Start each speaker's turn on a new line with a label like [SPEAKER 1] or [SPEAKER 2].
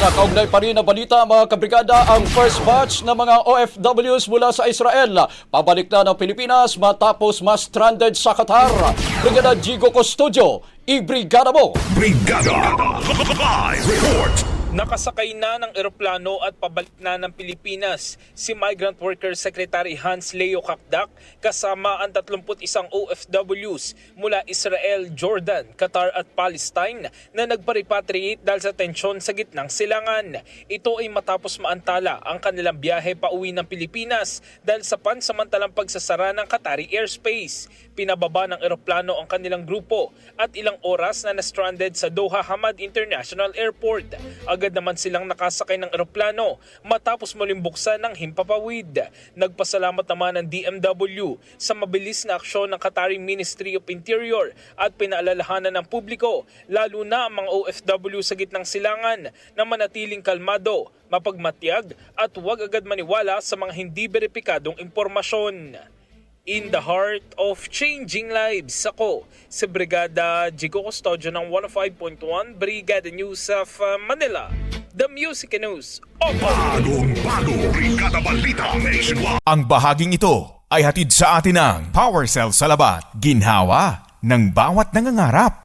[SPEAKER 1] Sa kaugnay pa rin na balita mga kabrigada, ang first batch ng mga OFWs mula sa Israel pabalik na ng Pilipinas matapos mas stranded sa Qatar. Brigada Jigo Custodio, i-brigada mo!
[SPEAKER 2] Brigada Live Report.
[SPEAKER 3] Nakasakay na ng eroplano at pabalik na ng Pilipinas si Migrant Worker Secretary Hans Leo Kakdak kasama ang 31 OFWs mula Israel, Jordan, Qatar at Palestine na nagpa-repatriate dahil sa tensyon sa gitnang silangan. Ito ay matapos maantala ang kanilang biyahe pauwi ng Pilipinas dahil sa pansamantalang pagsasara ng Qatari airspace. Pinababa ng eroplano ang kanilang grupo at ilang oras na na-stranded sa Doha Hamad International Airport. Agad naman silang nakasakay ng eroplano matapos muling buksan ng himpapawid. Nagpasalamat naman ang DMW sa mabilis na aksyon ng Qatari Ministry of Interior at pinaalalahanan ng publiko, lalo na ang mga OFW sa gitnang silangan, na manatiling kalmado, mapagmatyag at huwag agad maniwala sa mga hindi beripikadong impormasyon. In the heart of changing lives, ako si Brigada Jigo Custodio ng 105.1 Brigada News of Manila, The Music News.
[SPEAKER 2] Bagong-bago Brigada Balita Nationwide.
[SPEAKER 4] Ang bahaging ito ay hatid sa atin ng Power Cell Salabat, ginhawa ng bawat nangangarap.